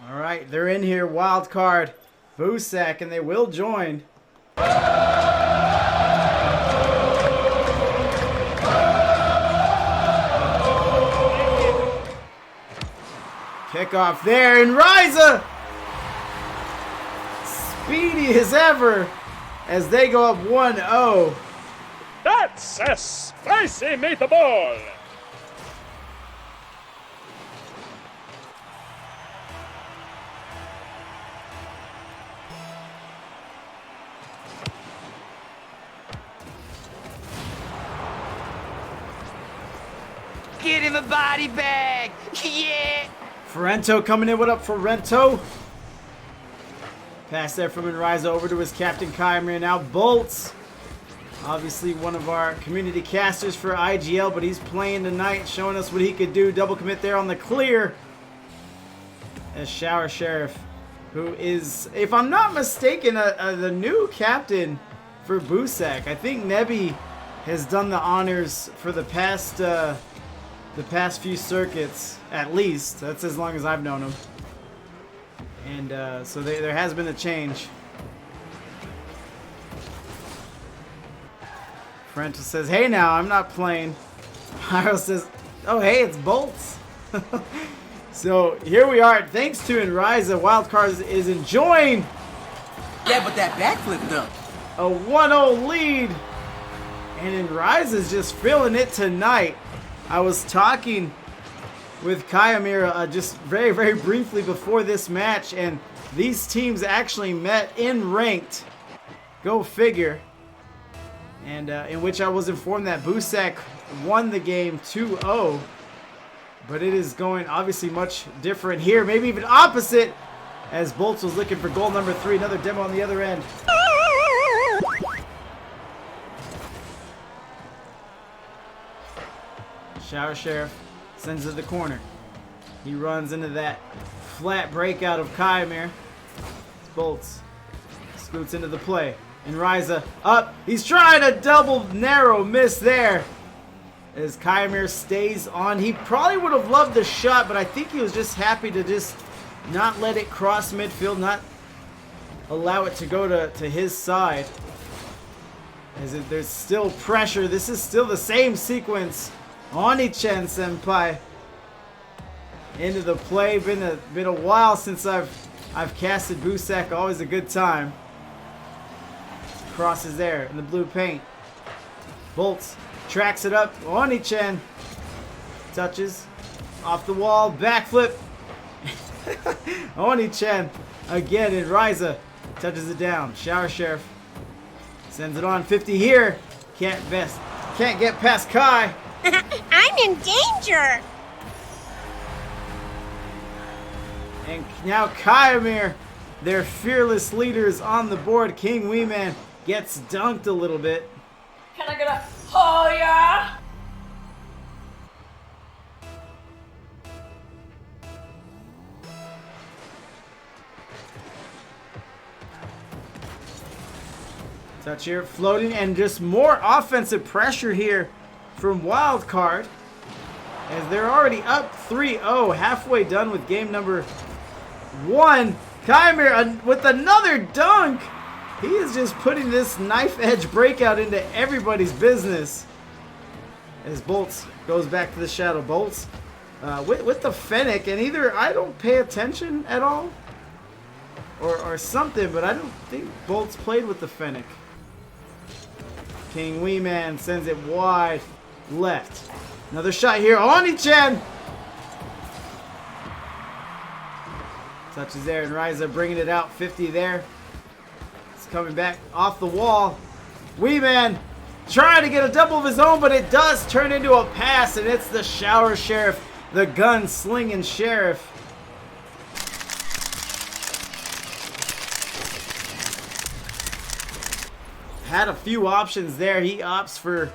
All right, they're in here. Wildcard, Boosak, and they will join. Kickoff there, and Ryza, speedy as ever, as they go up 1-0. That's a spicy meatball! Get him a body bag! Yeah! Ferrento coming in. What up, Ferrento? Pass there from Ryza over to his captain, Kymir. Now Bolts. Obviously one of our community casters for IGL, but he's playing tonight, showing us what he could do. Double commit there on the clear. As Shower Sheriff, who is, if I'm not mistaken, the new captain for Boosak. I think Nebi has done the honors for the past few circuits, at least. That's as long as I've known him. And so there has been a change. Parental says, hey now, I'm not playing. Pyro says, oh hey, it's Bolts. So here we are. Thanks to Ryza, Wildcard is enjoying. Yeah, but that backflip though. A 1-0 lead. And Ryza's just feeling it tonight. I was talking with Kymir just very, very briefly before this match, and these teams actually met in ranked. Go figure. And in which I was informed that Boosak won the game 2-0. But it is going obviously much different here, maybe even opposite, as Bolts was looking for goal number 3. Another demo on the other end. Shower Sheriff sends it to the corner. He runs into that flat breakout of Kymir. Bolts scoots into the play. And Ryza up. He's trying a double narrow miss there. As Kymir stays on. He probably would have loved the shot, but I think he was just happy to just not let it cross midfield, not allow it to go to his side. As there's still pressure. This is still the same sequence. Oni-chan senpai into the play. Been a while since I've casted Boosak. Always a good time. Crosses there in the blue paint. Bolts tracks it up. Oni-chan touches off the wall. Backflip. Oni-chan again, and Ryza touches it down. Shower Sheriff sends it on. 50 here. Can't get past Kai. I'm in danger! And now Kymir, their fearless leaders on the board. King Weeman gets dunked a little bit. Can I get a oh yeah? Touch here, floating, and just more offensive pressure here from Wildcard, as they're already up 3-0, halfway done with game number 1. Kymir with another dunk. He is just putting this knife edge breakout into everybody's business. As Bolts goes back to the shadow. Bolts with the Fennec, and either I don't pay attention at all or something, but I don't think Bolts played with the Fennec. King Weeman sends it wide left. Another shot here. Oni-chan touches there, and Ryza bringing it out. 50 there. It's coming back off the wall. Weeman trying to get a double of his own, but it does turn into a pass, and it's the Shower Sheriff, the gun-slinging sheriff. Had a few options there. He opts for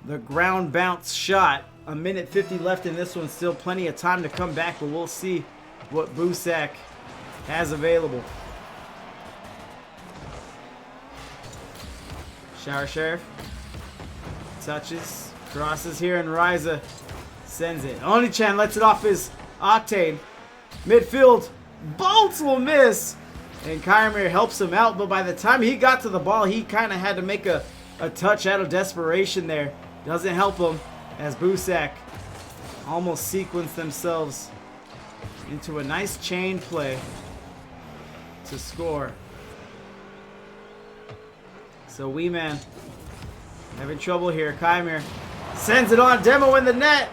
the ground bounce shot. A minute 50 left in this one. Still plenty of time to come back, but we'll see what Boosak has available. Shower Sheriff touches, crosses here, and Ryza sends it. Oni-chan lets it off his Octane. Midfield, Bolts will miss. And Kymir helps him out, but by the time he got to the ball, he kind of had to make a touch out of desperation there. Doesn't help him as Boosak almost sequenced themselves into a nice chain play to score. So Wee Man having trouble here. Kymir sends it on. Demo in the net.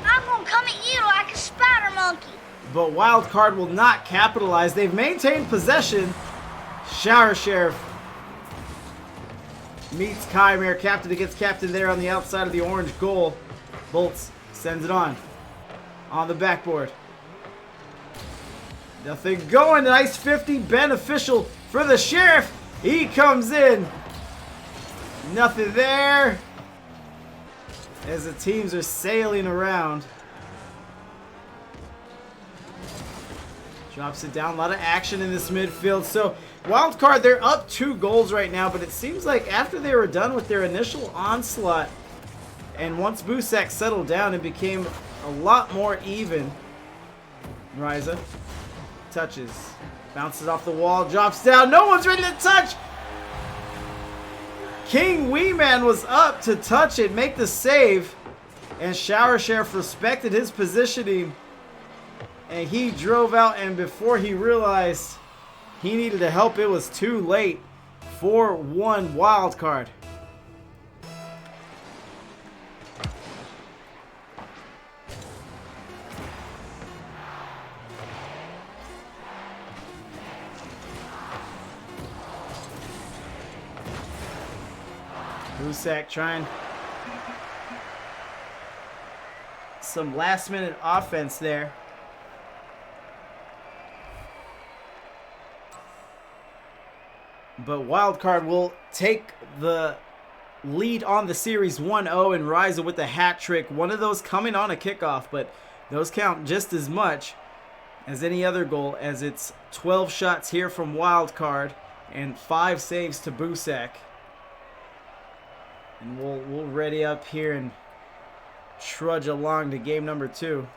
I'm gonna come at you like a spider monkey. But Wildcard will not capitalize. They've maintained possession. Shower Sheriff meets Kymir. Captain against captain there on the outside of the orange goal. Bolts sends it on the backboard. Nothing going. Nice 50 beneficial for the Sheriff. He comes in. Nothing there. As the teams are sailing around. Drops it down. A lot of action in this midfield. So Wildcard, they're up 2 goals right now, but it seems like after they were done with their initial onslaught, and once Boosak settled down, it became a lot more even. Riza touches. Bounces off the wall. Drops down. No one's ready to touch. King Wee Man was up to touch it, make the save. And Shower Sheriff respected his positioning. And he drove out, and before he realized he needed to help, it was too late. 4-1 Wildcard. Boosak trying some last minute offense there. But Wildcard will take the lead on the series 1-0, and Riza with the hat trick. One of those coming on a kickoff, but those count just as much as any other goal, as it's 12 shots here from Wildcard and 5 saves to Boosak. And we'll ready up here and trudge along to game number 2.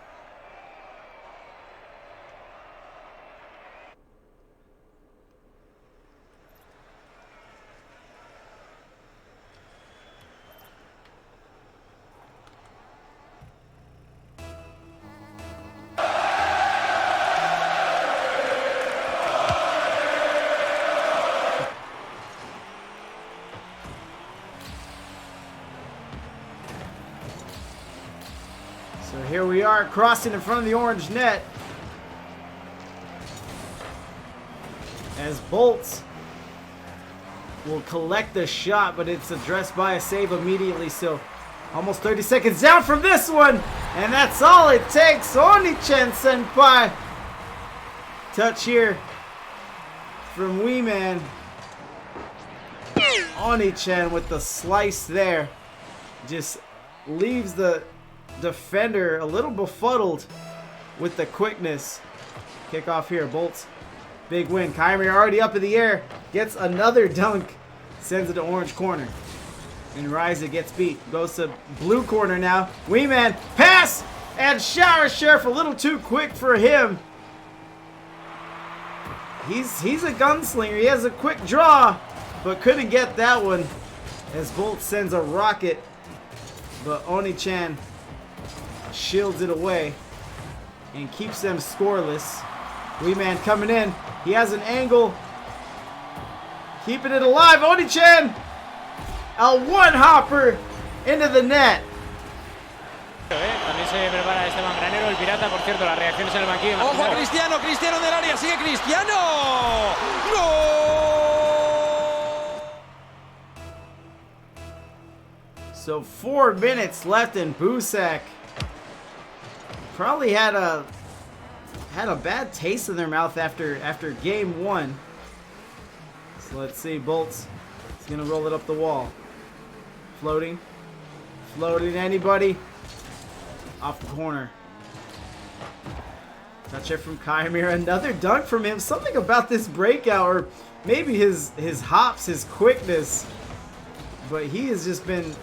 So here we are, crossing in front of the orange net. As Bolts will collect the shot, but it's addressed by a save immediately. So almost 30 seconds down from this one. And that's all it takes. Oni-chan senpai. Touch here from Wee Man. Oni-chan with the slice there. Just leaves the defender a little befuddled with the quickness. Kick off here. Bolts. Big win. Kymir already up in the air. Gets another dunk. Sends it to orange corner. And Riza gets beat. Goes to blue corner now. Wee Man. Pass! And Shower Sheriff a little too quick for him. He's a gunslinger. He has a quick draw. But couldn't get that one. As Bolt sends a rocket. But Oni-chan shields it away and keeps them scoreless. Wee Man coming in. He has an angle. Keeping it alive. Oni-chan. A one-hopper into the net. También se prepara Esteban Granero, el pirata, por cierto, las reacciones en el banquillo. Ojo a Cristiano, Cristiano del área, sigue Cristiano. ¡No! So 4 minutes left, and Boosak probably had a bad taste in their mouth after game 1. So let's see, Bolts is gonna roll it up the wall. Floating. Anybody? Off the corner. Touch it from Kymir. Another dunk from him. Something about this breakout, or maybe his hops, his quickness. But he has just been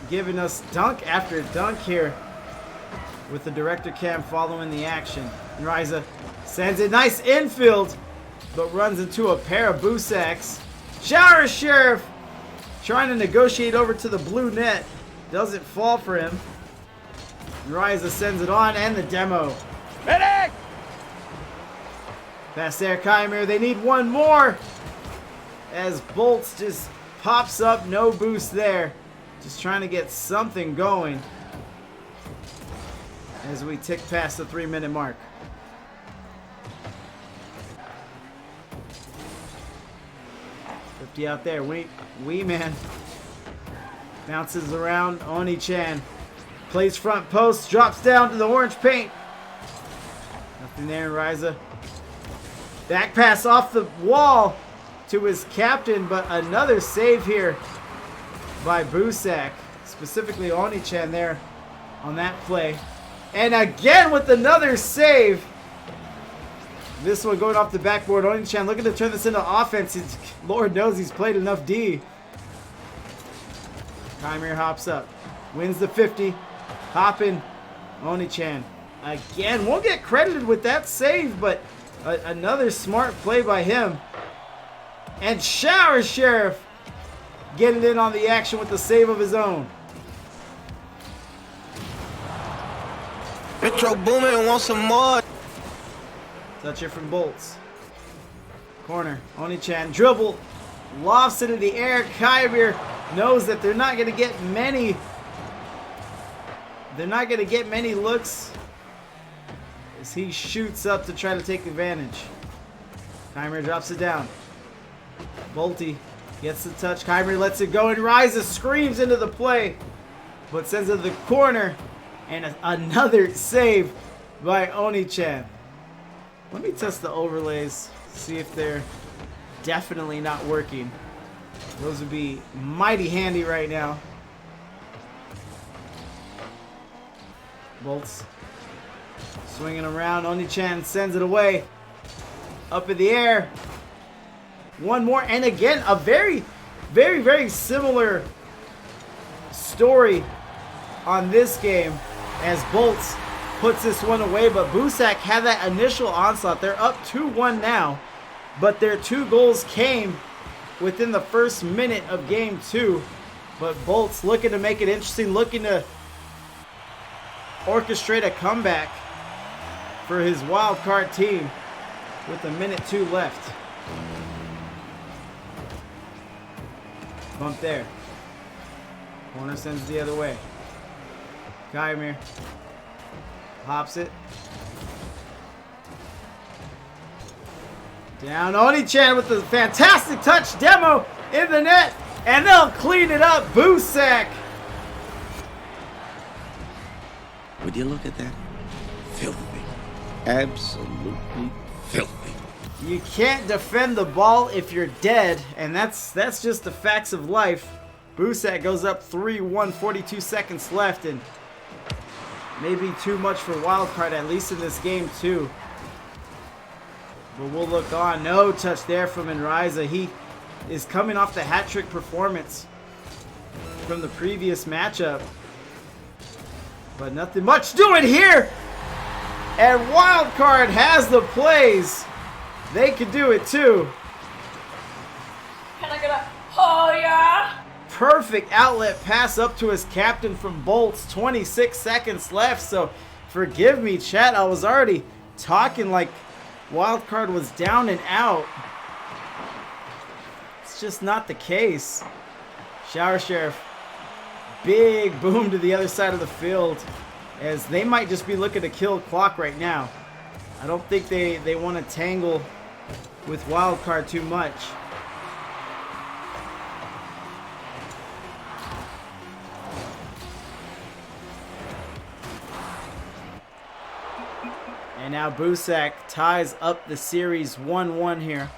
giving us dunk after dunk here, with the director cam following the action. Riza Sends it nice infield, but runs into a pair of Boosaks. Shower Sheriff trying to negotiate over to the blue net. Doesn't fall for him. Ryza sends it on, and the demo. Medic! Pass there, Kymir. They need one more. As Bolts just pops up, no boost there. Just trying to get something going as we tick past the 3-minute mark. Out there, wee man bounces around. Oni-chan plays front post, drops down to the orange paint. Nothing there. Ryza back pass off the wall to his captain, but another save here by Boosak, specifically Oni-chan there on that play, and again with another save. This one going off the backboard. Oni-chan looking to turn this into offense. Lord knows he's played enough D. Kymir hops up. Wins the 50. Hopping. Oni-chan. Again, won't get credited with that save, but another smart play by him. And Shower Sheriff getting in on the action with the save of his own. Retro Boomin' wants some more. Touch it from Bolts. Corner. Oni-chan dribble. Lofts it in the air. Kymir knows that they're not going to get many. They're not going to get many looks as he shoots up to try to take advantage. Kymir drops it down. Bolty gets the touch. Kymir lets it go and Ryza screams into the play, but sends it to the corner. And another save by Oni-chan. Let me test the overlays, see if they're definitely not working. Those would be mighty handy right now. Bolts swinging around. Oni-chan sends it away. Up in the air. One more. And again, a very, very, very similar story on this game as Bolts puts this one away, but Boosak had that initial onslaught. They're up 2-1 now, but their 2 goals came within the first minute of game 2. But Bolts looking to make it interesting, looking to orchestrate a comeback for his wildcard team with 1:02 left. Bump there. Corner sends the other way. Kymir hops it. Down. Oni-chan with the fantastic touch. Demo in the net. And they'll clean it up. Boosak. Would you look at that? Filthy. Absolutely filthy. You can't defend the ball if you're dead. And that's just the facts of life. Boosak goes up 3-1, 42 seconds left. And maybe too much for Wildcard, at least in this game too. But we'll look on. No touch there from Ryza. He is coming off the hat-trick performance from the previous matchup. But nothing much doing here. And Wildcard has the plays. They could do it too. Can I get a oh yeah? Perfect outlet pass up to his captain from Bolts. 26 seconds left, so forgive me, chat. I was already talking like Wildcard was down and out. It's just not the case. Shower Sheriff. Big boom to the other side of the field as they might just be looking to kill clock right now. I don't think they want to tangle with Wildcard too much. And now Boosak ties up the series 1-1 here.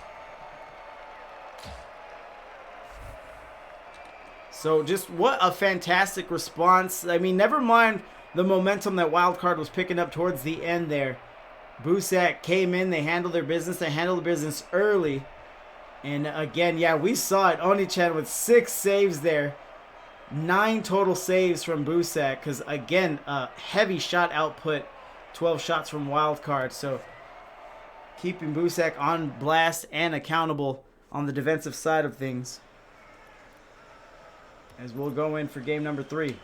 So just what a fantastic response. I mean, never mind the momentum that Wildcard was picking up towards the end there. Boosak came in, they handled their business, they handled the business early. And again, yeah, we saw it. Oni-chan with 6 saves there. 9 total saves from Boosak because, again, heavy shot output. 12 shots from Wildcard. So keeping Boosak on blast and accountable on the defensive side of things. As we'll go in for game number 3.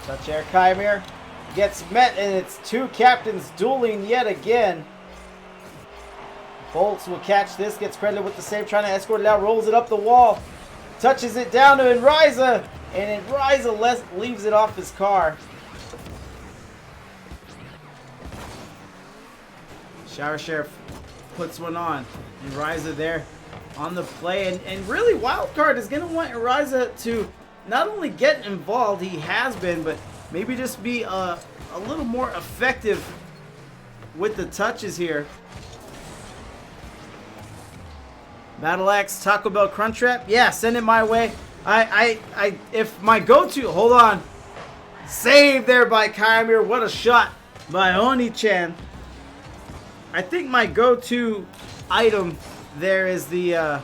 Touch air Kymir gets met, and it's two captains dueling yet again. Bolts will catch this, gets credited with the save, trying to escort it out, rolls it up the wall, touches it down to Enriza, and Enriza leaves it off his car. Shower Sheriff puts one on. Enriza there on the play, and really Wildcard is going to want Enriza to not only get involved, he has been, but maybe just be a little more effective with the touches here. Battle Axe, Taco Bell Crunchwrap. Yeah, send it my way. If my go-to, hold on. Save there by Kymir. What a shot by Oni-chan. I think my go-to item there is the,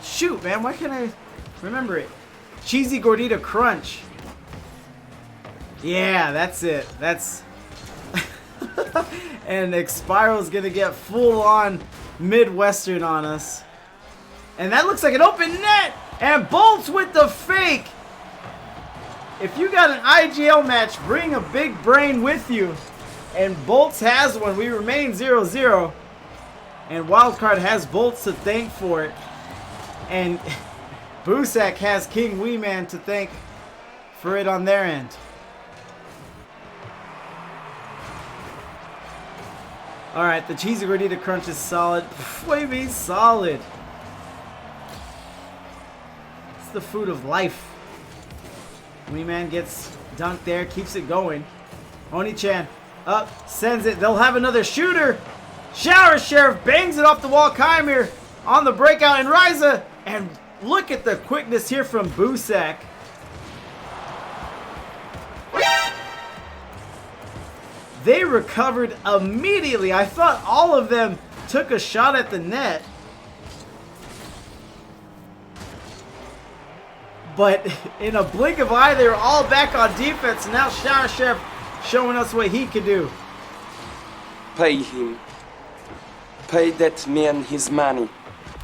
shoot, man, why can't I remember it? Cheesy Gordita Crunch. Yeah, that's it. That's and Expiral's gonna get full-on Midwestern on us. And that looks like an open net! And Bolts with the fake! If you got an IGL match, bring a big brain with you. And Bolts has one. We remain 0-0. And Wildcard has Bolts to thank for it. And Boosak has King Wee Man to thank for it on their end. Alright, the Cheesy Gordita Crunch is solid. Baby, solid. It's the food of life. Wee Man gets dunked there, keeps it going. Oni-chan up, sends it. They'll have another shooter. Shower Sheriff bangs it off the wall. Kymir on the breakout, and Ryza. And look at the quickness here from Boosak. They recovered immediately. I thought all of them took a shot at the net. But in a blink of an eye, they were all back on defense. Now Shower Sheriff showing us what he can do. Pay him. Pay that man his money.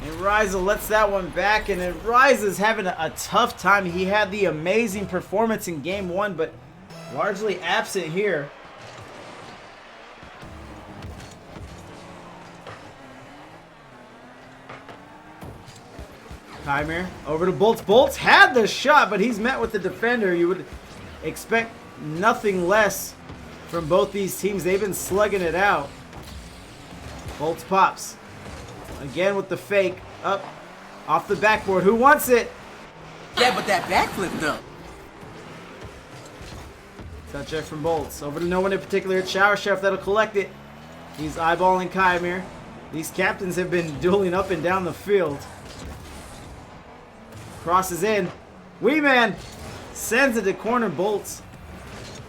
And Ryza lets that one back, and then Ryza's having a tough time. He had the amazing performance in game 1, but largely absent here. Kymir over to Bolts. Bolts had the shot, but he's met with the defender. You would expect nothing less from both these teams. They've been slugging it out. Bolts pops. Again with the fake. Up. Off the backboard. Who wants it? Yeah, but that backflip though. Touch check from Bolts. Over to no one in particular. It's Shower Sheriff that'll collect it. He's eyeballing Kymir. These captains have been dueling up and down the field. Crosses in. Wee Man sends it to corner. Bolts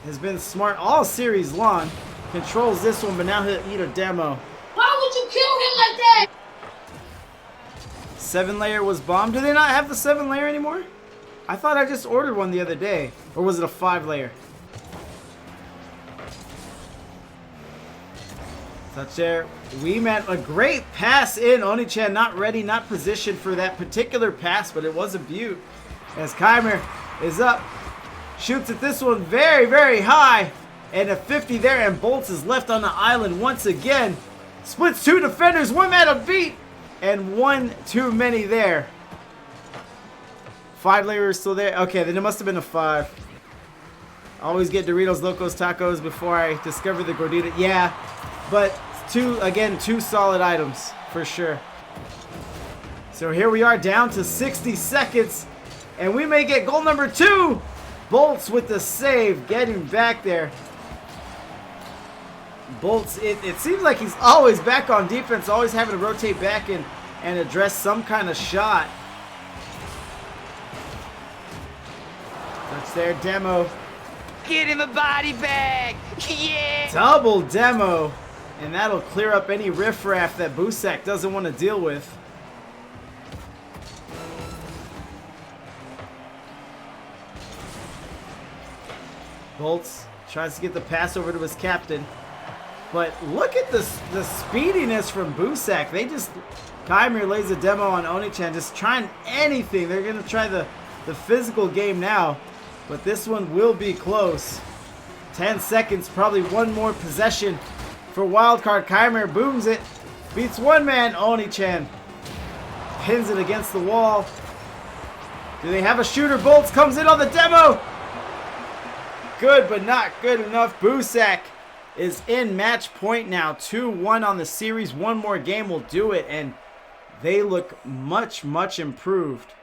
has been smart all series long. Controls this one, but now he'll eat a demo. Why would you kill him like that? 7-layer was bombed. Do they not have the 7-layer anymore? I thought I just ordered one the other day. Or was it a 5-layer? Touch there. Wee Man, a great pass in. Oni-chan not ready, not positioned for that particular pass, but it was a beaut. As Kymir is up, shoots at this one very, very high. And a 50 there, and Bolts is left on the island once again. Splits two defenders, one man a beat, and one too many there. 5-layer is still there. Okay, then it must have been a 5. Always get Doritos Locos Tacos before I discover the Gordita. Yeah, but two solid items for sure. So here we are down to 60 seconds, and we may get goal number 2. Bolts with the save, getting back there. Bolts, it seems like he's always back on defense, always having to rotate back and address some kind of shot. Touch there, demo. Get him a body bag. Yeah. Double demo. And that'll clear up any riffraff that Boosak doesn't want to deal with. Bolts tries to get the pass over to his captain. But look at the speediness from Boosak. Kaimir lays a demo on Oni-chan, just trying anything. They're going to try the physical game now. But this one will be close. 10 seconds, probably one more possession for Wildcard. Kaimir booms it. Beats one man, Oni-chan. Pins it against the wall. Do they have a shooter? Bolts comes in on the demo. Good, but not good enough. Boosak is in match point now. 2-1 on the series. One more game will do it, and they look much, much improved.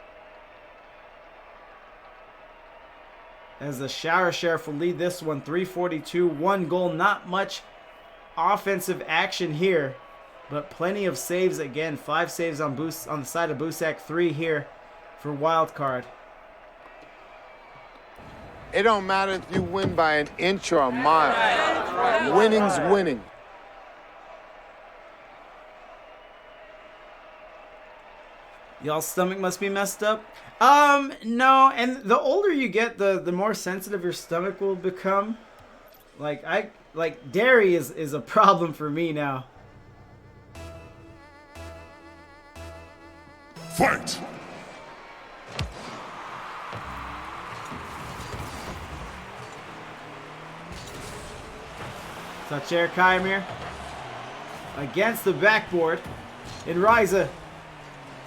As the Shower Sheriff will lead this one, 342, 1 goal. Not much offensive action here, but plenty of saves again. 5 saves on the side of Boosak, 3 here for Wildcard. It don't matter if you win by an inch or a mile. Winning's winning. Y'all's stomach must be messed up? No, and the older you get, the more sensitive your stomach will become. Like dairy is a problem for me now. Fight! Touch air, Kaimir. Against the backboard. And Ryza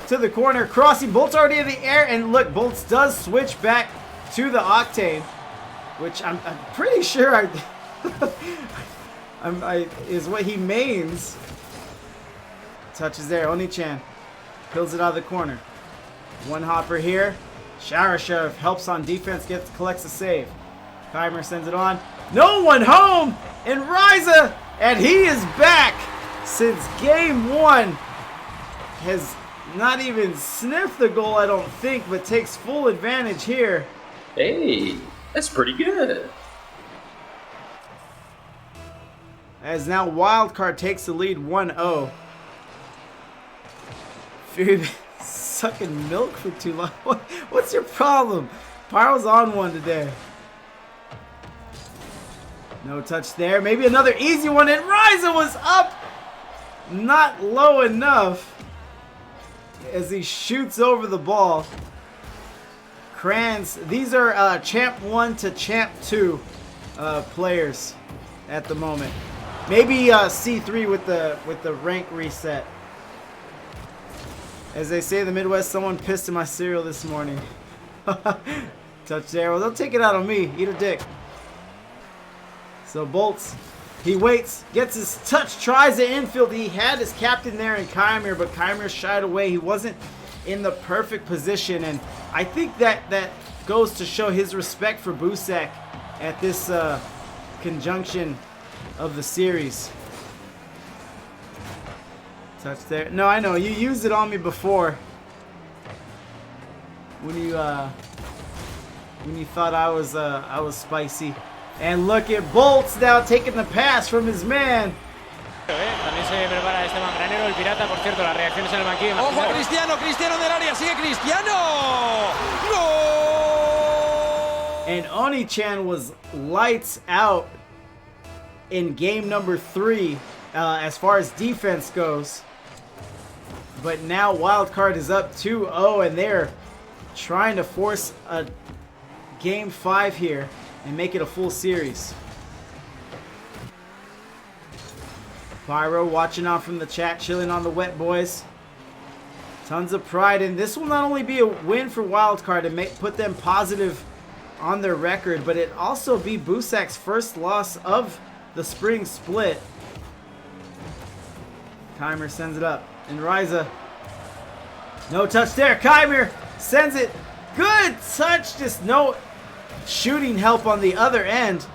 to the corner. Crossing. Bolt's already in the air. And look, Bolts does switch back to the Octane. Which I'm pretty sure is what he mains. Touches there. Oni-chan peels it out of the corner. One hopper here. Shower Sheriff helps on defense. Collects a save. Kaimir sends it on. No one home! And Ryza, and he is back since game 1. Has not even sniffed the goal, I don't think, but takes full advantage here. Hey, that's pretty good. As now Wildcard takes the lead 1-0. Fury sucking milk for too long. What's your problem? Pyro's on one today. No touch there. Maybe another easy one. And Ryza was up. Not low enough. As he shoots over the ball. Kranz. These are Champ 1 to Champ 2 players at the moment. Maybe C3 with the rank reset. As they say in the Midwest, someone pissed in my cereal this morning. Touch there. Well, they'll take it out on me. Eat a dick. So Bolts, he waits, gets his touch, tries the infield. He had his captain there in Kaimir, but Kaimir shied away. He wasn't in the perfect position, and I think that goes to show his respect for Boosak at this conjunction of the series. Touch there. No, I know. You used it on me before. When you thought I was spicy. And look at Bolts now taking the pass from his man. También se prepara Esteban Granero, el pirata, por cierto, las reacciones en el banquillo. Ojo, Cristiano del área, sigue Cristiano. Goal! And Oni-chan was lights out in game number 3 as far as defense goes. But now Wildcard is up 2-0 and they're trying to force a game 5 here and make it a full series. Pyro watching on from the chat, chilling on the wet boys. Tons of pride, and this will not only be a win for Wildcard and put them positive on their record, but it also be Boosak's first loss of the spring split. Kaimir sends it up, and Ryza. No touch there. Kaimir sends it. Good touch, just no shooting help on the other end,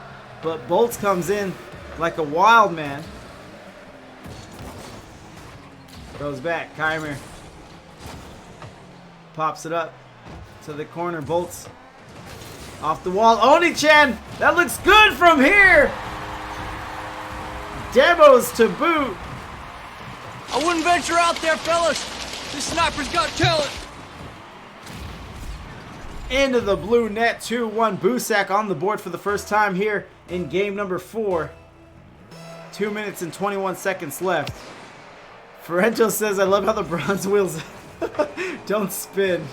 but Bolts comes in like a wild man. Goes back. Kaimir pops it up to the corner. Bolts Off the wall. Oni-chan. That looks good from here. Demos to boot. I wouldn't venture out there, fellas. This sniper's got talent. Into the blue net. 2-1. Boosak on the board for the first time here in game number 4. 2 minutes and 21 seconds left. Ferrento says, I love how the bronze wheels don't spin.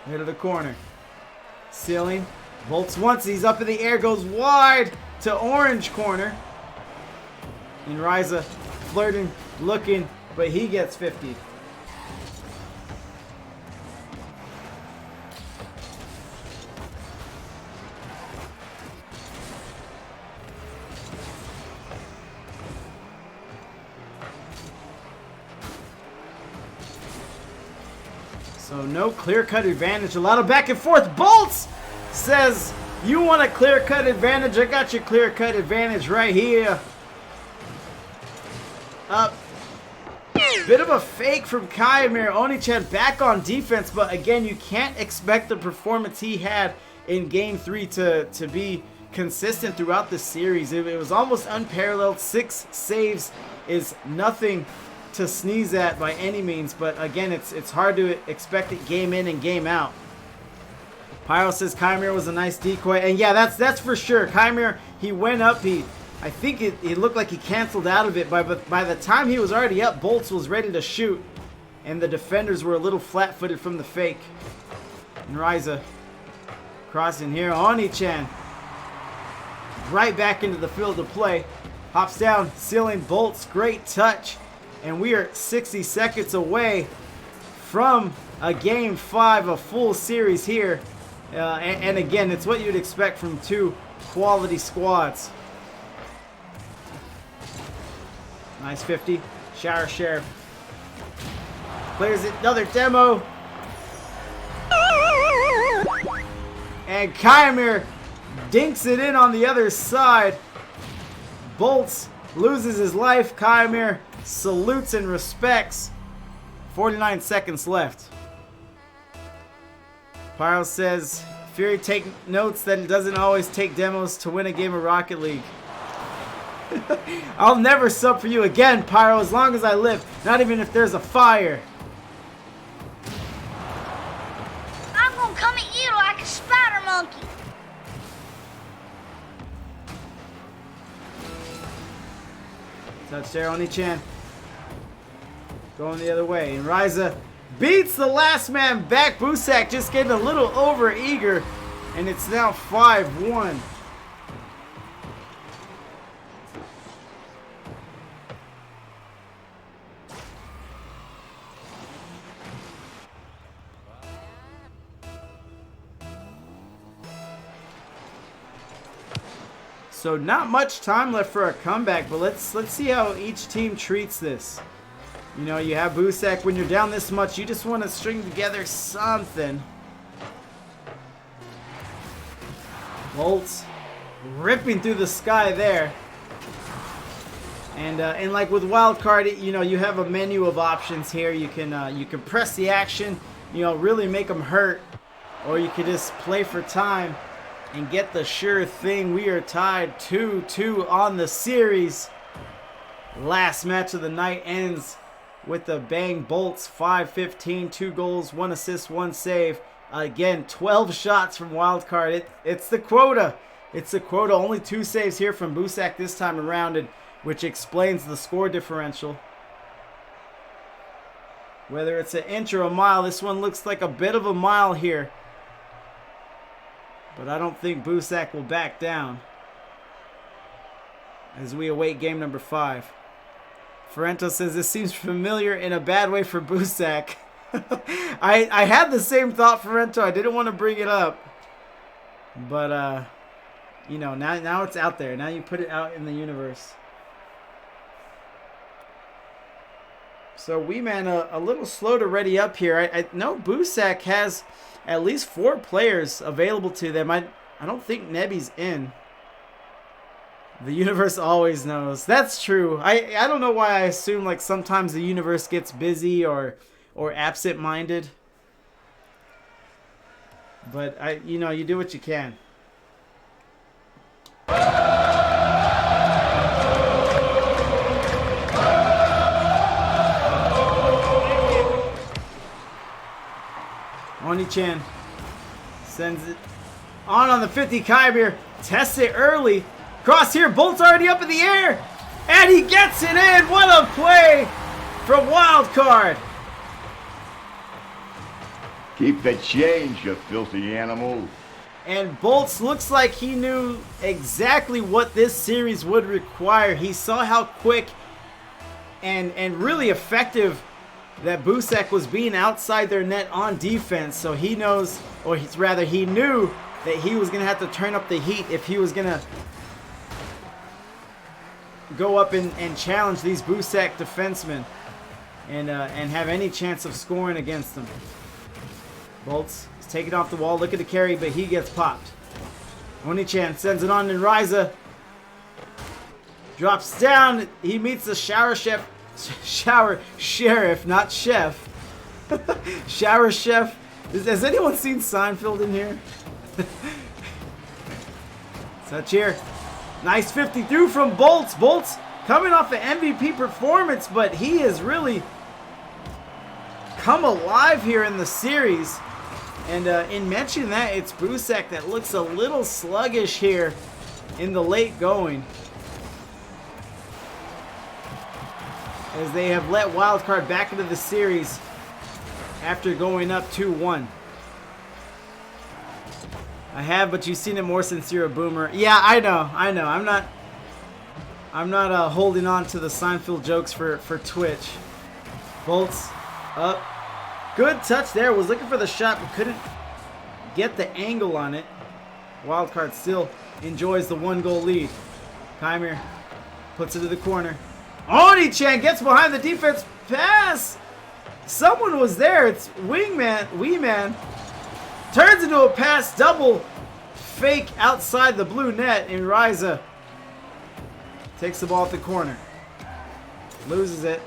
Into the corner. Ceiling. Volts once. He's up in the air. Goes wide to orange corner. And Riza flirting, looking, but he gets 50. So no clear-cut advantage. A lot of back and forth. Bolts says, you want a clear-cut advantage? I got your clear-cut advantage right here. Up. Bit of a fake from Kaimir. Oni-chan back on defense, but again, you can't expect the performance he had in Game 3 to be consistent throughout the series. It was almost unparalleled. 6 saves is nothing to sneeze at by any means, but again, it's hard to expect it game in and game out. Pyro says Kaimir was a nice decoy, and yeah, that's for sure. Kaimir, he went up, I think it looked like he canceled out of it, but by the time he was already up, Bolts was ready to shoot, and the defenders were a little flat-footed from the fake. And Riza crossing here, Oni-chan right back into the field of play, hops down, ceiling, Bolts, great touch. And we are 60 seconds away from a Game 5, a full series here. And again, it's what you'd expect from 2 quality squads. Nice 50. Shower Sheriff. Clears it. Another demo. And Kaimir dinks it in on the other side. Bolts loses his life. Kaimir salutes and respects. 49 seconds left. Pyro says, Fury, take notes that it doesn't always take demos to win a game of Rocket League. I'll never sub for you again, Pyro, as long as I live. Not even if there's a fire. I'm gonna come at you like a spider monkey. Touch there, Oni-chan. Going the other way. And Riza beats the last man back. Boosak just getting a little over eager. And it's now 5-1. So not much time left for a comeback, but let's see how each team treats this. You know, you have Boosak. When you're down this much, you just want to string together something. Bolts ripping through the sky there. And like with Wildcard, you know, you have a menu of options here. You can press the action, you know, really make them hurt, or you could just play for time and get the sure thing. We are tied 2-2 on the series. Last match of the night ends with the bang. Bolts 5-15, 2 goals, 1 assist, 1 save. Again, 12 shots from Wildcard. It's the quota. It's the quota. Only 2 saves here from Boosak this time around, which explains the score differential. Whether it's an inch or a mile, this one looks like a bit of a mile here. But I don't think Boosak will back down as we await game number 5. Ferrento says this seems familiar in a bad way for Boosak. I had the same thought, Ferrento. I didn't want to bring it up. But, you know, now it's out there. Now you put it out in the universe. So Wee Man a little slow to ready up here. I know Boosak has at least 4 players available to them. I don't think Nebby's in. The universe always knows. That's true. I don't know why I assume like sometimes the universe gets busy or absent-minded. But you do what you can. Oni-chan sends it on the 50. Kybir tests it early. Cross here. Bolt's already up in the air. And he gets it in. What a play from Wildcard. Keep the change, you filthy animal. And Bolts looks like he knew exactly what this series would require. He saw how quick and really effective that Boosak was being outside their net on defense. So he knows, or he knew that he was going to have to turn up the heat if he was going to go up and challenge these Boosak defensemen and have any chance of scoring against them. Bolts is taking off the wall, looking to carry, but he gets popped. Oni-chan sends it on, and Ryza drops down. He meets the shower sheriff, not chef. Shower chef. Has anyone seen Seinfeld in here? Touch here. Nice 50 through from Bolts. Bolts coming off an MVP performance, but he has really come alive here in the series. And in mentioning that, it's Boosak that looks a little sluggish here in the late going, as they have let Wildcard back into the series after going up 2-1. I have, but you've seen it more since you're a boomer. Yeah, I know. I'm not holding on to the Seinfeld jokes for Twitch. Bolts up. Good touch there. Was looking for the shot, but couldn't get the angle on it. Wildcard still enjoys the 1-goal lead. Kymir puts it to the corner. Oni-chan gets behind the defense pass. Someone was there. It's Wee-Man. Turns into a pass, double fake outside the blue net, and Ryza takes the ball at the corner. Loses it.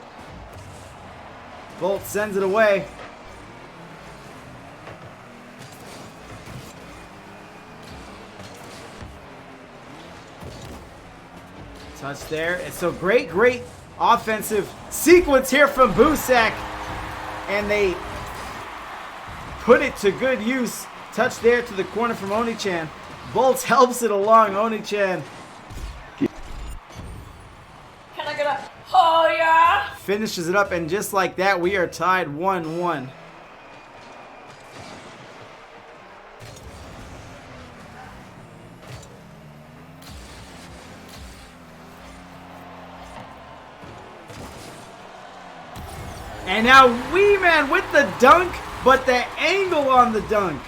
Bolt sends it away. Touch there. And so great offensive sequence here from Boosak. And they put it to good use. Touch there to the corner from Oni-chan. Bolts helps it along. Oni-chan Can I get a oh yeah? finishes it up, and just like that, we are tied 1-1. And now Wee-Man with the dunk, but the angle on the dunk.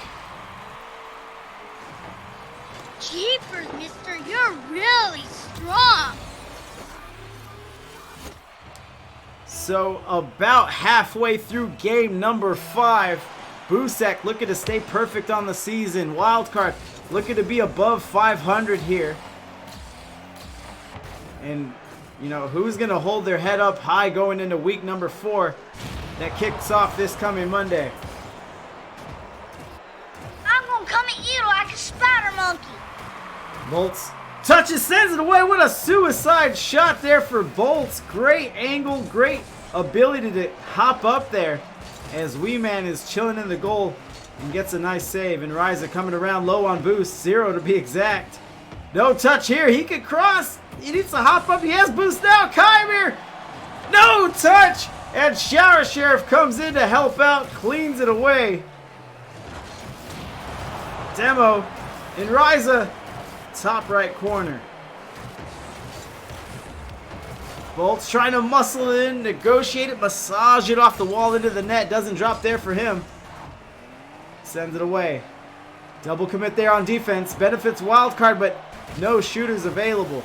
Jeepers, mister, you're really strong. So about halfway through game number 5, Boosak looking to stay perfect on the season. Wildcard looking to be above 500 here. And who's going to hold their head up high going into week number 4 that kicks off this coming Monday? I'm gonna come at you like a spider monkey. Bolts touches, sends it away. What a suicide shot there for Bolts. Great angle, great ability to hop up there as Wee-Man is chilling in the goal and gets a nice save. And Ryza coming around low on boost, 0 to be exact. No touch here. He could cross. He needs to hop up. He has boost now. Kymir. No touch. And Shower Sheriff comes in to help out. Cleans it away. Demo. And Ryza. Top right corner. Bolt's trying to muscle it in. Negotiate it. Massage it off the wall into the net. Doesn't drop there for him. Sends it away. Double commit there on defense. Benefits Wildcard, but no shooters available.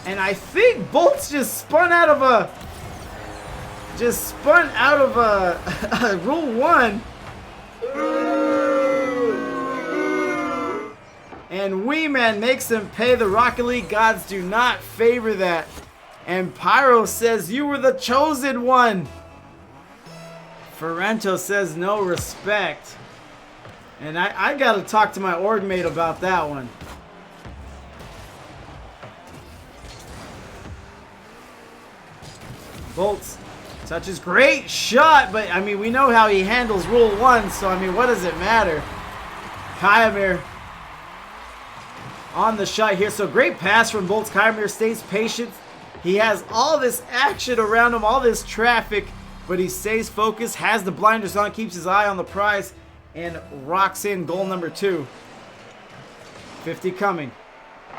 And I think Bolts just spun out of a Rule 1. And Wee-Man makes them pay. The Rocket League gods do not favor that. And Pyro says, "You were the chosen one." Ferrento says no respect. And I got to talk to my org mate about that one. Bolts touches, great shot, but I mean, we know how he handles Rule 1, so I mean, what does it matter? Kymir on the shot here, so great pass from Bolts. Kymir stays patient. He has all this action around him, all this traffic, but he stays focused, has the blinders on, keeps his eye on the prize, and rocks in goal number 2. 50 coming.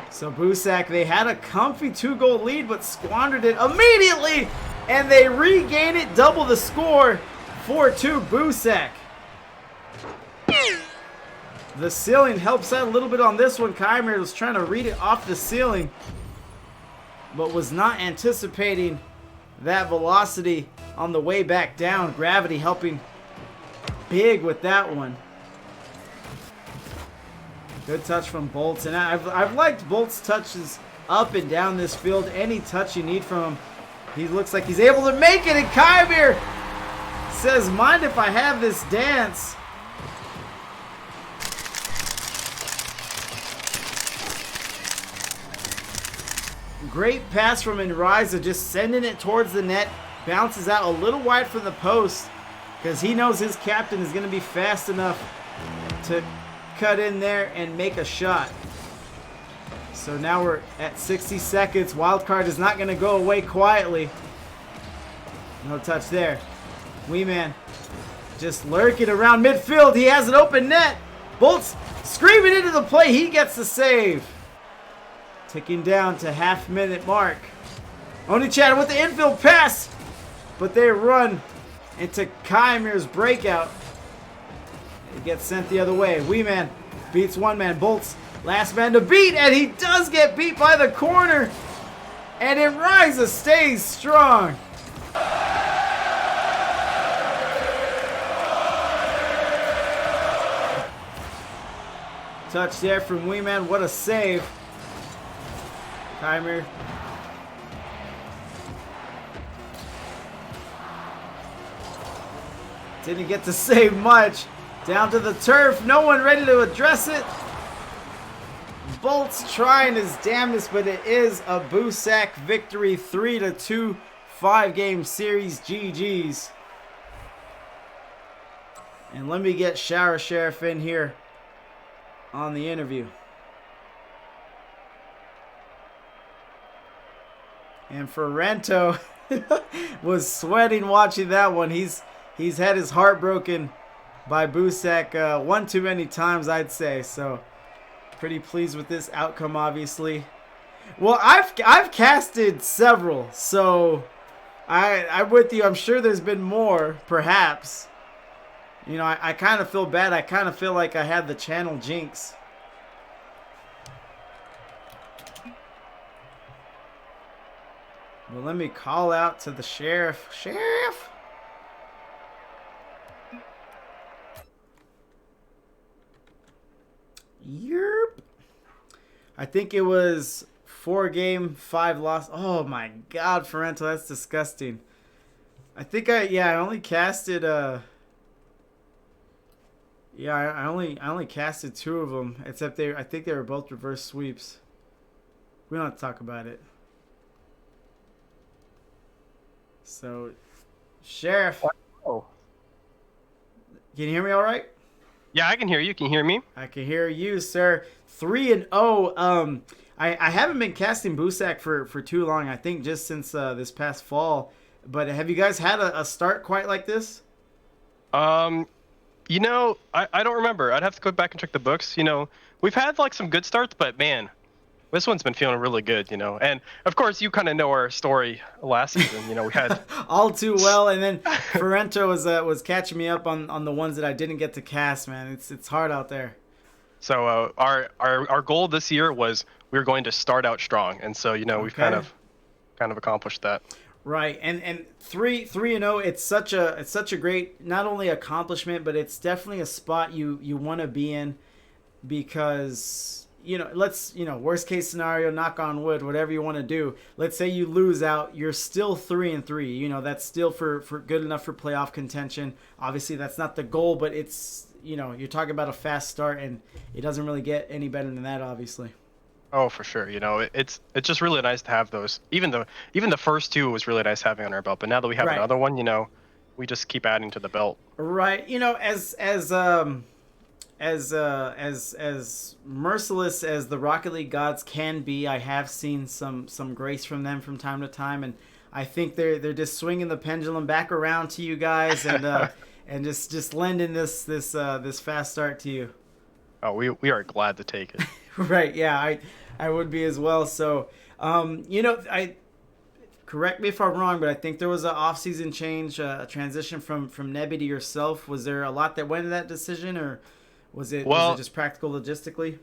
So Boosak, they had a comfy 2-goal lead, but squandered it immediately, and they regain it, double the score, 4-2 Boosak. The ceiling helps out a little bit on this one. Kymir was trying to read it off the ceiling, but was not anticipating that velocity on the way back down. Gravity helping big with that one. Good touch from Bolts, and I've liked Bolts' touches up and down this field. Any touch you need from him, he looks like he's able to make it, and Kymir says, mind if I have this dance? Great pass from Enriza, just sending it towards the net. Bounces out a little wide from the post because he knows his captain is going to be fast enough to cut in there and make a shot. So now we're at 60 seconds. Wildcard is not going to go away quietly. No touch there. Wee Man just lurking around midfield. He has an open net. Bolts screaming into the play. He gets the save. Ticking down to half-minute mark. Oni-chan with the infield pass, but they run into Kymir's breakout. It gets sent the other way. Wee Man beats one man. Bolts last man to beat, and he does get beat by the corner. And Enriza stays strong. Touch there from Wee Man. What a save. Kymir. Didn't get to save much. Down to the turf. No one ready to address it. Bolts trying his damnedest, but it is a Boosak victory. 3-2, 5-game series. GG's. And let me get Shower Sheriff in here on the interview. And Ferrento was sweating watching that one. He's had his heart broken by Boosak one too many times, I'd say. So pretty pleased with this outcome, obviously. Well, I've casted several, so I'm with you. I'm sure there's been more, perhaps. You know, I kind of feel bad. I kind of feel like I had the channel jinx. Well, let me call out to the sheriff. Sheriff! Yerp. I think it was 4-game, 5 loss. Oh my God, Ferrento, that's disgusting. I think I only casted I only casted 2 of them, except I think they were both reverse sweeps. We don't have to talk about it. So, Sheriff. Oh. Can you hear me all right? Yeah, I can hear you. Can you hear me? I can hear you, sir. 3-0. I haven't been casting Boosak for too long. I think just since this past fall. But have you guys had a start quite like this? You know, I don't remember. I'd have to go back and check the books. You know, we've had like some good starts, but man, this one's been feeling really good, you know. And of course, you kind of know our story last season. You know, we had all too well, and then Ferrento was catching me up on the ones that I didn't get to cast. Man, it's hard out there. So our goal this year was we were going to start out strong, and so you know we've kind of accomplished that. Right, and 3-0. It's such a great not only accomplishment, but it's definitely a spot you want to be in, because let's, worst case scenario, knock on wood, whatever you want to do. Let's say you lose out, you're still 3-3. That's still for good enough for playoff contention. Obviously, that's not the goal, but it's, you're talking about a fast start, and it doesn't really get any better than that, obviously. Oh, for sure. It's just really nice to have those. Even the first two was really nice having on our belt, but now that we have another one, we just keep adding to the belt. Right. As merciless as the Rocket League gods can be, I have seen some grace from them from time to time, and I think they're just swinging the pendulum back around to you guys, and and just lending this fast start to you. Oh, we are glad to take it. Right. Yeah, I would be as well. So, correct me if I'm wrong, but I think there was an off-season change, a transition from Nebby to yourself. Was there a lot that went into that decision, or was it just practical logistically?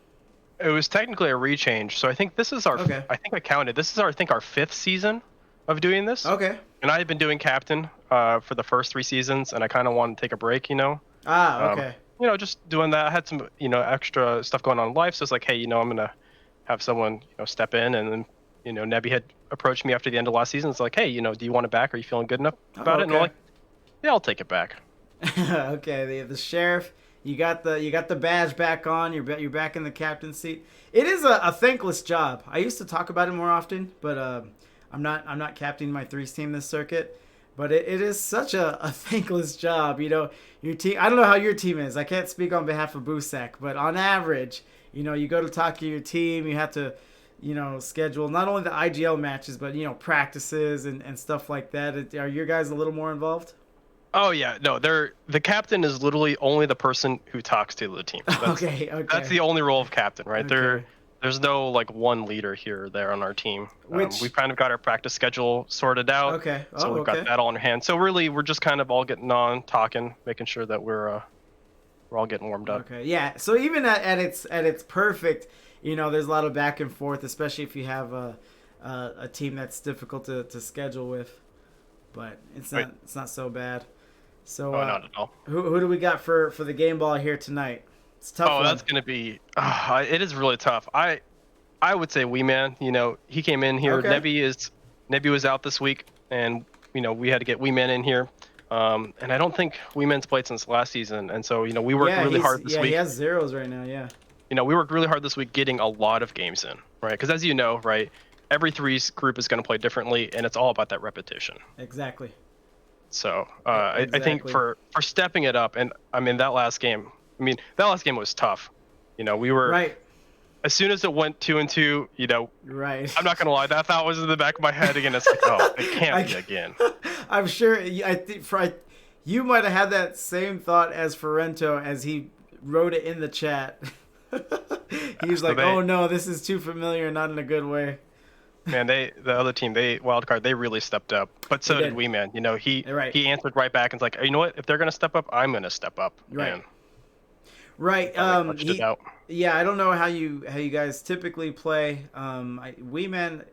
It was technically a rechange. So I think this is our. Okay. I think I counted. This is our 5th season of doing this. Okay. And I had been doing captain for the first 3 seasons, and I kind of wanted to take a break. Okay. Just doing that. I had some extra stuff going on in life, so it's like, hey, I'm gonna have someone step in, and then Nebby had approached me after the end of last season. It's like, hey, do you want it back? Are you feeling good enough about it? And I'm like, yeah, I'll take it back. Okay, the sheriff, you got the badge back on. You're back in the captain's seat. It is a thankless job. I used to talk about it more often, but I'm not captaining my 3s team this circuit. But it is such a thankless job. Your team. I don't know how your team is. I can't speak on behalf of Boosak, but on average, you go to talk to your team. You have to, schedule not only the IGL matches, but practices and stuff like that. Are your guys a little more involved? Oh yeah, no. The captain is literally only the person who talks to the team. Okay. That's the only role of captain, right? Okay. There's no one leader here or there on our team. We've kind of got our practice schedule sorted out. Okay. So we've got that all in hand. So really, we're just kind of all getting on, talking, making sure that we're all getting warmed up. Okay. Yeah. So even at its perfect, there's a lot of back and forth, especially if you have a team that's difficult to schedule with. But it's not so bad. So not at all. Who do we got for the game ball here tonight? It's a tough. Oh, one. that's gonna be. It is really tough. I would say Wee Man. He came in here. Okay. Nebby was out this week, and we had to get Wee Man in here. And I don't think Wee Man's played since last season, and so we worked really hard this week. Yeah, he has 0s right now. Yeah. We worked really hard this week getting a lot of games in, right? Because as you know, right, every 3's group is going to play differently, and it's all about that repetition. Exactly. So Exactly. I think for stepping it up, and that last game was tough. We were right. As soon as it went 2-2, right. I'm not gonna lie, that thought was in the back of my head again. It's like, oh, it can't be again. I'm sure. I think you might have had that same thought as Ferrento as he wrote it in the chat. He's like, oh no, this is too familiar, not in a good way. Man, the other team, Wildcard, they really stepped up. But so did Wee Man. He answered right back and was like, you know what? If they're gonna step up, I'm gonna step up. Right. Man. Right. Yeah, I don't know how you guys typically play. Wee Man,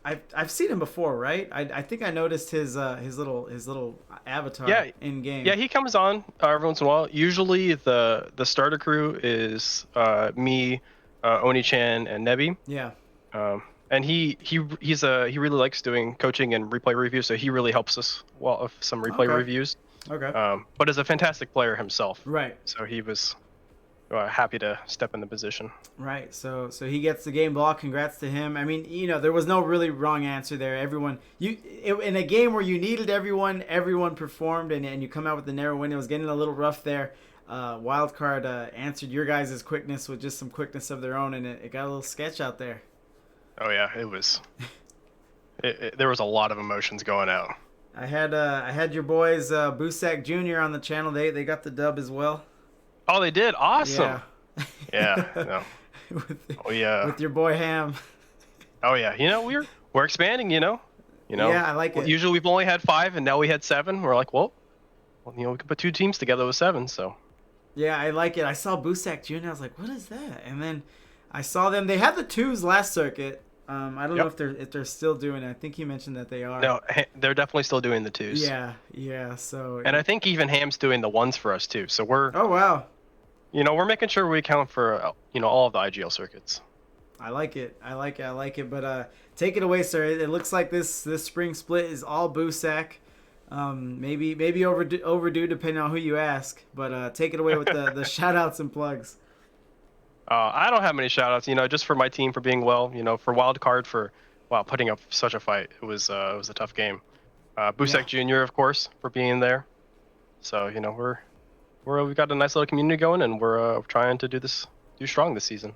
I've seen him before, right? I think I noticed his little avatar in game. Yeah, he comes on every once in a while. Usually the starter crew is me, Oni-chan, and Nebby. Yeah. And he really likes doing coaching and replay reviews, so he really helps us with some replay reviews. Okay. But is a fantastic player himself. Right. So he was happy to step in the position. Right. So he gets the game ball. Congrats to him. I mean, there was no really wrong answer there. Everyone, in a game where you needed everyone performed, and you come out with the narrow win. It was getting a little rough there. Wildcard answered your guys' quickness with just some quickness of their own, and it got a little sketch out there. Oh yeah, it was. There was a lot of emotions going out. I had your boys Boosak Jr. on the channel. They got the dub as well. Oh, they did. Awesome. Yeah. No. With your boy Ham. Oh yeah. We're expanding. Yeah, I like it. Usually we've only had 5, and now we had 7. We're like, well, we could put 2 teams together with 7. So. Yeah, I like it. I saw Boosak Jr. I was like, what is that? And then I saw them. They had the 2s last circuit. I don't know if they're still doing it. I think he mentioned that they are. No, they're definitely still doing the 2s. Yeah. So. And I think even Ham's doing the 1s for us too. So we're. Oh wow. you know, we're making sure we account for, you know, all of the IGL circuits. I like it. I like it. But take it away, sir. It looks like this spring split is all Boosak. Maybe overdue depending on who you ask. But take it away with the shout outs and plugs. I don't have many shout outs, you know, just for my team for being well, you know, for Wildcard for putting up such a fight. It was a tough game. Boosak Jr. of course for being there. So, you know, we've got a nice little community going, and we're trying to do strong this season.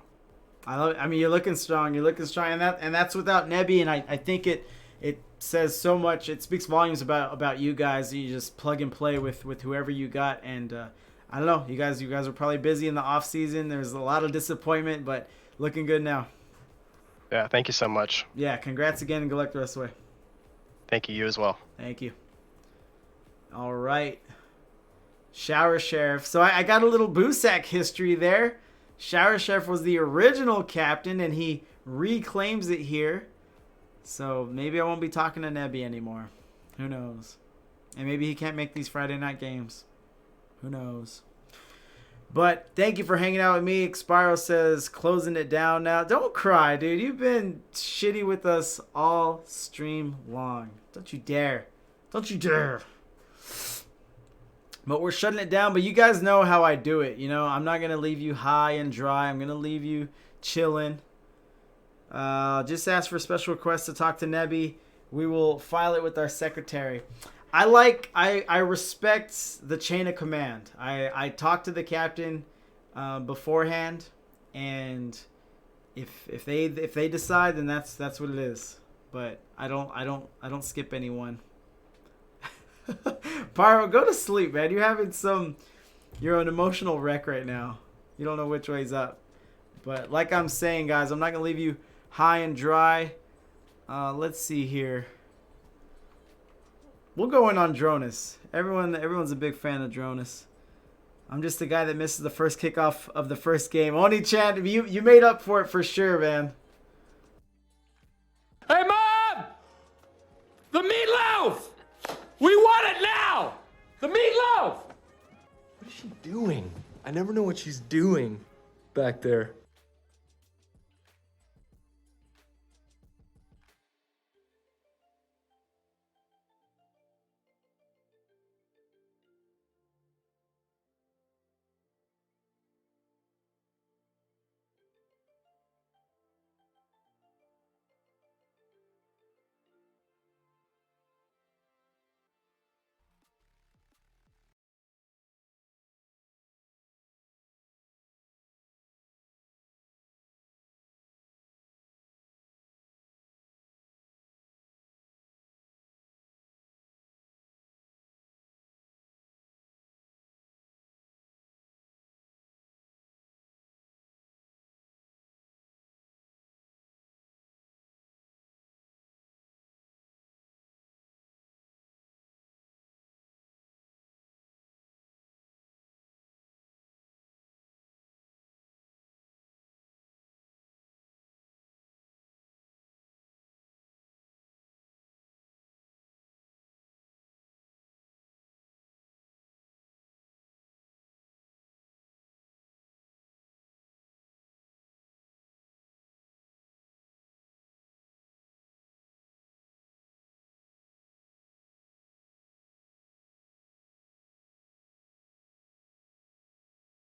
I mean, you're looking strong. And that's without Nebby, and I think it says so much. It speaks volumes about you guys. You just plug and play with whoever you got, and I don't know. You guys are probably busy in the off season. There's a lot of disappointment, but looking good now. Yeah, thank you so much. Yeah, congrats again, and good luck the rest of the way. Thank you as well. Thank you. All right. Shower Sheriff. So I got a little Boosak history there. Shower Sheriff was the original captain, and he reclaims it here. So maybe I won't be talking to Nebby anymore. Who knows? And maybe he can't make these Friday night games. Who knows? But thank you for hanging out with me. Expiro says, closing it down now. Don't cry, dude. You've been shitty with us all stream long. Don't you dare. Don't you dare. But we're shutting it down. But you guys know how I do it. You know, I'm not going to leave you high and dry. I'm going to leave you chilling. Just ask for a special request to talk to Nebby. We will file it with our secretary. I respect the chain of command. I talk to the captain beforehand, and if they decide, then that's what it is. But I don't skip anyone. Pyro, go to sleep, man. You're an emotional wreck right now. You don't know which way's up. But like I'm saying, guys, I'm not gonna leave you high and dry. Let's see here. We'll go in on Dronus. Everyone's a big fan of Dronus. I'm just the guy that misses the first kickoff of the first game. Oni-chan, you made up for it for sure, man. Hey, Mom! The meatloaf! We want it now! The meatloaf! What is she doing? I never know what she's doing back there.